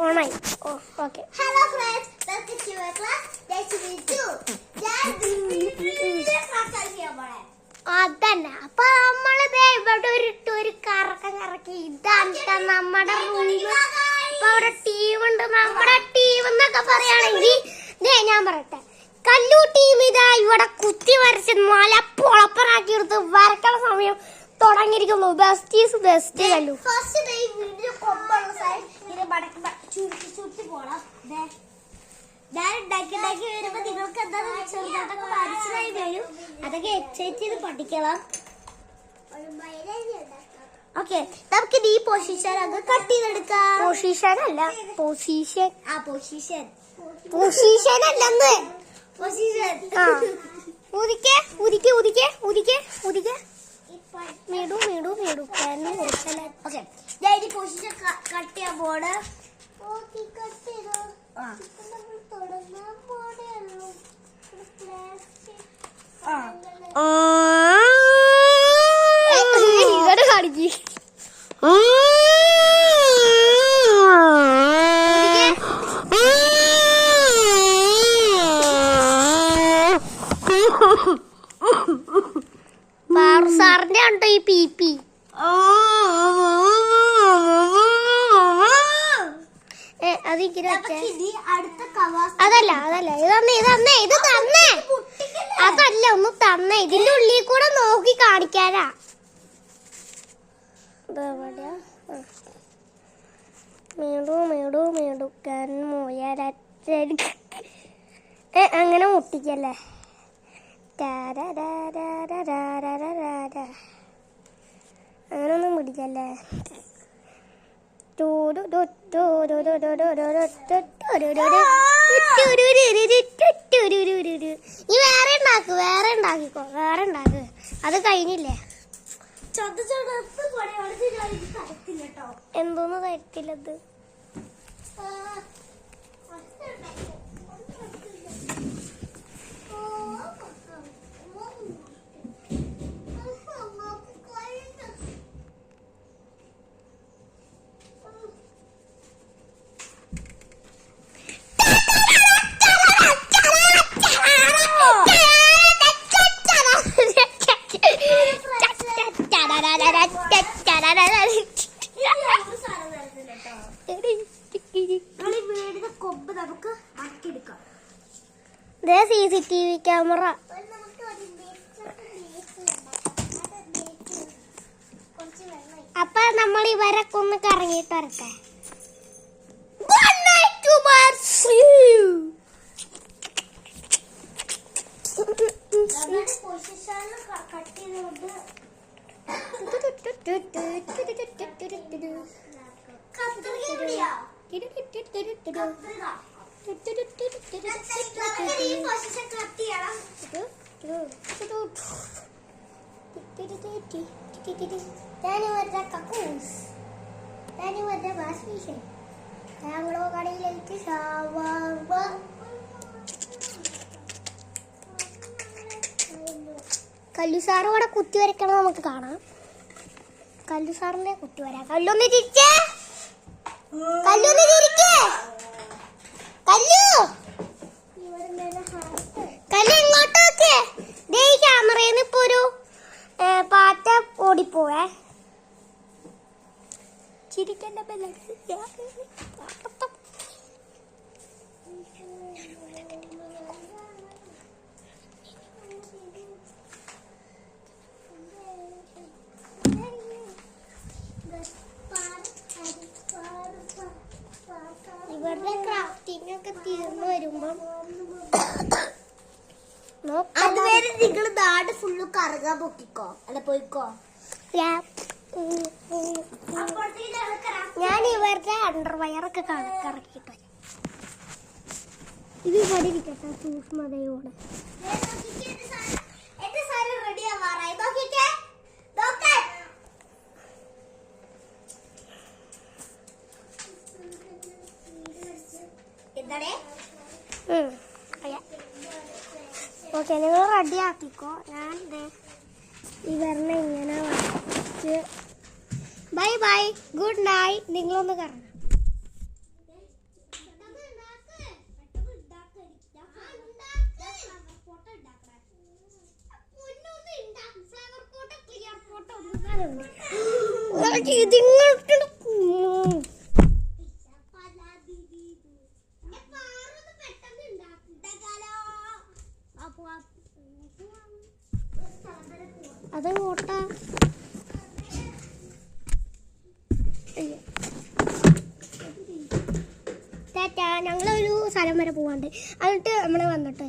ഓണായി. Okay. Hello friends, welcome to my class. Let's read. അതന്നെ. അപ്പൊ നമ്മളിതേ ഇവിടെ ഒരു കറക്കം കറക്കി. ഇതാണ് നമ്മുടെ റൂം. അപ്പൊ അവിടെ ടീമുണ്ട്. നമ്മുടെ ടീം എന്നൊക്കെ പറയുകയാണെങ്കിൽ ഞാൻ പറയട്ടെ, കല്ലു ടീം ഇതാ ഇവിടെ കുത്തി വരച്ച് മല പൊളപ്പറാക്കി എടുത്ത് വരക്കണ സമയം തുടങ്ങിയിരിക്കുന്നു. ബെസ്റ്റ് കല്ലു. ഫസ്റ്റ് ഡേ വീഡിയോ കൊമ്പുള്ള സൈഡ് ഇങ്ങനെ ചുരുട്ടി പോണം. ഞാൻ ഉണ്ടാക്കി വരുമ്പോ നിങ്ങൾക്ക് എന്താണെന്ന് ചെറുതായിട്ടൊക്കെ മനസ്സിലായി വരും. അതൊക്കെ എക്സൈറ്റ് ചെയ്ത് പഠിക്കണം. ഓക്കെ, നമുക്ക് ഈ പൊസിഷൻ അത് കട്ട് ചെയ്തെടുക്കാം. പൊസിഷൻ അല്ല, പൊസിഷൻ. പൊസിഷൻ അല്ലെന്ന്. പൊസിഷൻ ഉദിക്കേ ഉദിക്കേ ഉദിക്കേ ഉദിക്കേ ഉദിക്കേ വീടു വീടു വീടു. ഓക്കെ, ഞാൻ ഇനി പൊസിഷൻ കട്ട് ചെയ്യാൻ പോണ്. ഇങ്ങോട്ട് കാണിക്ക്. സാറിന്റെ ഉണ്ടോ ഈ പി പി? അതല്ല ഇത് തന്നേ. അതല്ല, ഒന്ന് തന്നേ. ഇതിന്റെ ഉള്ളിൽ കൂടെ നോക്കി കാണിക്കാനാ. മേടു അങ്ങനെ മുട്ടിക്കല്ലേ. അങ്ങനൊന്നും പിടിക്കല്ലേ. നീ വേറെ ഉണ്ടാക്കിക്കോ. അത് കഴിഞ്ഞില്ലേ? എന്തോന്ന് തരത്തില്ലത്. CCTV camera. അപ്പൊ നമ്മൾ ഇവരൊക്കെ ഒന്ന് കറങ്ങിയിട്ട് വരട്ടെ. ഞാനിവരുടെ കക്കൂസ്, ഞാനിവരുടെ വാഷ് മെഷീൻ, ഞങ്ങളോ കടയിലേക്ക് കല്ലു സാറ് ഇവിടെ കുത്തി വരയ്ക്കണം. നമുക്ക് കാണാം. കല്ലു സാറിന്റെ കുത്തി വരാം. കല്ലൊന്ന് തിരിച്ചേ. കല്ലു ഇങ്ങോട്ടൊക്കെ. ഈ ക്യാമറയിൽ ഇപ്പൊ ഒരു പാറ്റ ഓടിപ്പോവേ. ചിരിക്കണ്ട. ഇവരുടെ ക്രാഫ്റ്റിംഗ് ഒക്കെ തീർന്നു വരുമ്പം അതുവരെ നിങ്ങൾ നാട് ഫുള്ള് കറങ്ങാൻ പൊക്കിക്കോ. അല്ല പോയിക്കോ. ഞാൻ ഇവരുടെ അണ്ടർവയറൊക്കെ കറക്കിട്ടോ. ഇത് ഇവിടെ ഇരിക്കട്ടെ സൂക്ഷ്മതയോടെ. ഓക്കെ, നിങ്ങൾ റെഡി ആക്കിക്കോ. ഞാൻ ഇവരുടെ ഇങ്ങനെ വരച്ച്. Bye bye, good night. നിങ്ങളൊന്ന് കറങ്ങാം. ഇതിങ്ങോട്ട് അതെങ്ങോട്ടാ? ചേട്ടാ ഞങ്ങളൊരു സ്ഥലം വരെ പോവാണ്ട്, എന്നിട്ട് നമ്മള് വന്നിട്ട്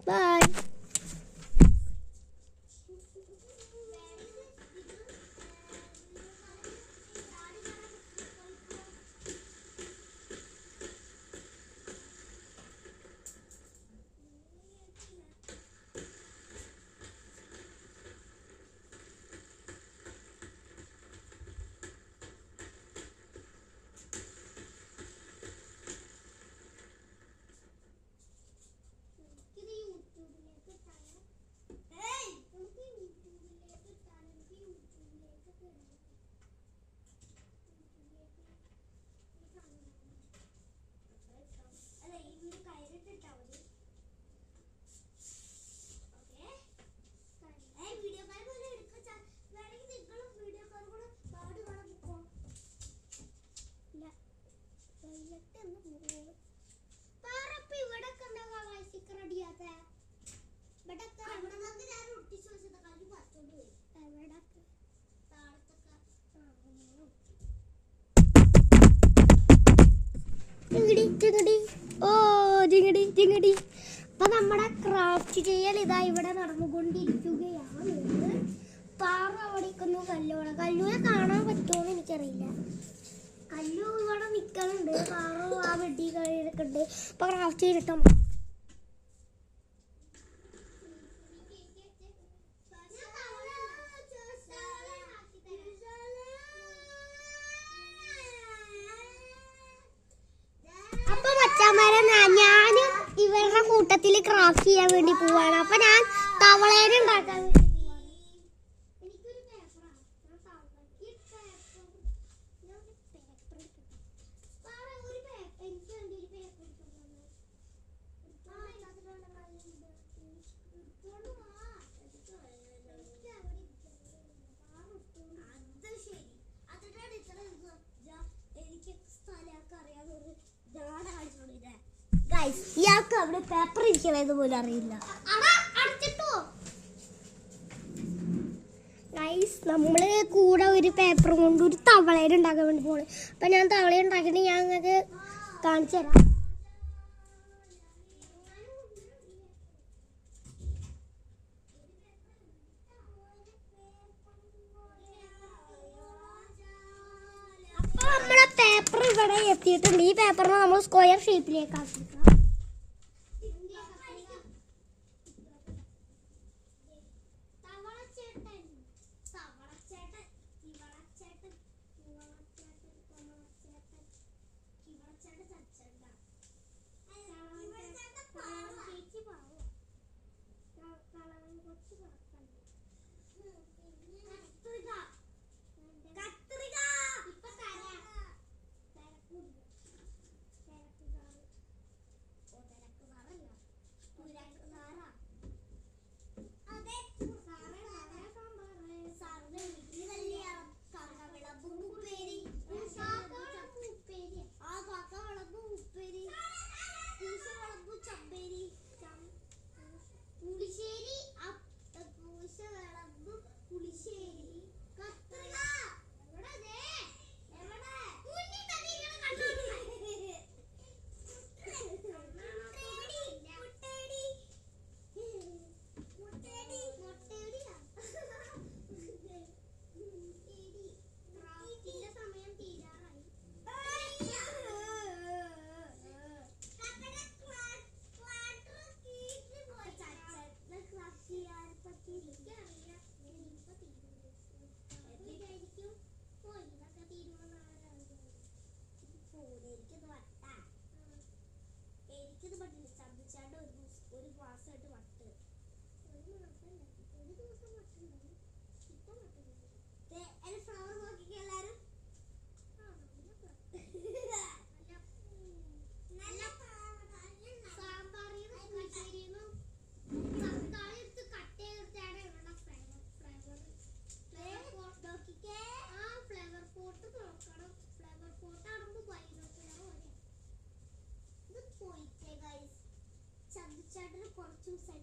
ബൈ. അപ്പൊ നമ്മുടെ ക്രാഫ്റ്റ് ചെയ്യൽ ഇതാ ഇവിടെ നടന്നുകൊണ്ടിരിക്കുകയാണ്. പാറ അവിടേക്കൊന്നും കല്ലൂനെ കാണാൻ പറ്റുമോന്ന് എനിക്കറിയില്ല. കല്ലു ഇവിടെ നിൽക്കുന്നുണ്ട്, പാറ ആ വെട്ടി കഴിയൊക്കെ ഉണ്ട്. അപ്പൊ ക്രാഫ്റ്റ് ചെയ്തിട്ടോ ഞാനും ഇവരുടെ കൂട്ടത്തിൽ ക്രാഫ്റ്റ് ചെയ്യാൻ വേണ്ടി പോവാണ്. അപ്പൊ ഞാൻ തവളേനെ ഉണ്ടാക്കാൻ വേണ്ടി ഇയാൾക്ക് അവിടെ പേപ്പർ ഇരിക്കണത് പോലും അറിയില്ല. നമ്മള് കൂടെ ഒരു പേപ്പർ കൊണ്ട് ഒരു തവളേനെ ഉണ്ടാക്കാൻ വേണ്ടി പോണ്. അപ്പൊ ഞാൻ തവള ഉണ്ടാക്കിയിട്ട് ഞാൻ നിങ്ങൾക്ക് കാണിച്ചു തരാം. അപ്പൊ നമ്മളെ പേപ്പർ ഇവിടെ എത്തിയിട്ടുണ്ട്. ഈ പേപ്പറിനെ നമ്മൾ സ്ക്വയർ ഷേപ്പിലേക്ക് ആക്കിക്കാം.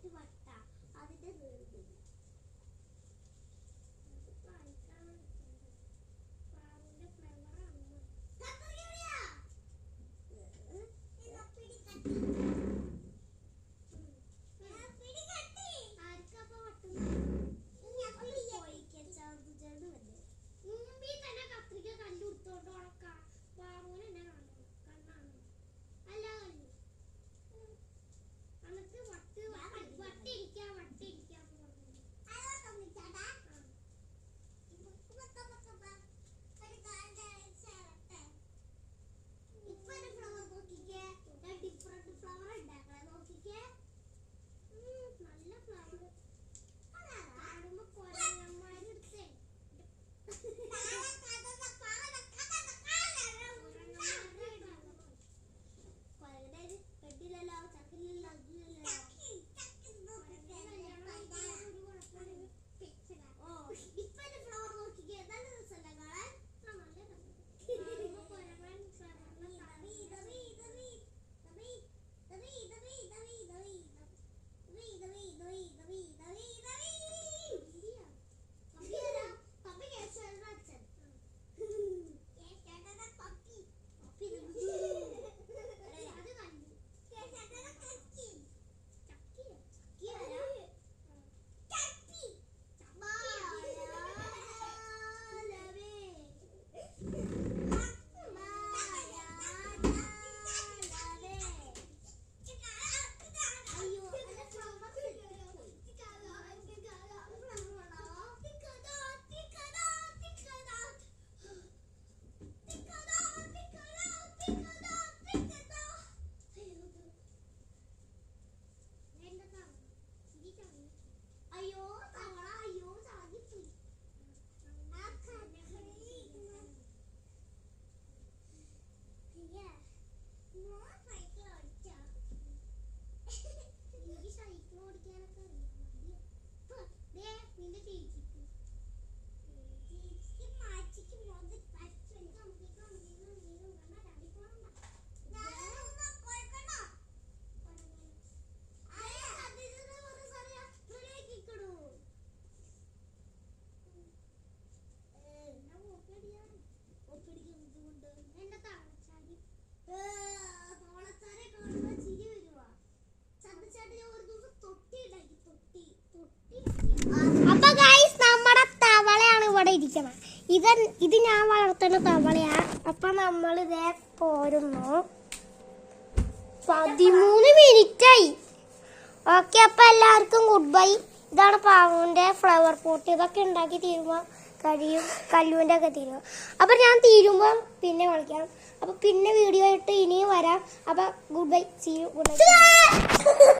ഒരു വട്ട അതിന്റെ നീളം അപ്പൊ ഗൈസ് നമ്മുടെ തവളയാണ് ഇവിടെ ഇരിക്കണം. ഇത് ഞാൻ വളർത്തുന്ന തവളയാ. അപ്പൊ നമ്മൾ ഇതേ പോരുന്നു. 13 മിനിറ്റായി. ഓക്കെ, അപ്പൊ എല്ലാവർക്കും ഗുഡ് ബൈ. ഇതാണ് പാവുവിന്റെ ഫ്ലവർ പോട്ട്. ഇതൊക്കെ ഉണ്ടാക്കി തീരുമ്പോ കഴിയും. കല്ലുവിന്റെ ഒക്കെ തീരുമ്പോ. അപ്പൊ ഞാൻ തീരുമ്പോ പിന്നെ കളിക്കാം. അപ്പൊ പിന്നെ വീഡിയോ ആയിട്ട് ഇനിയും വരാം. അപ്പൊ goodbye, see you, good night.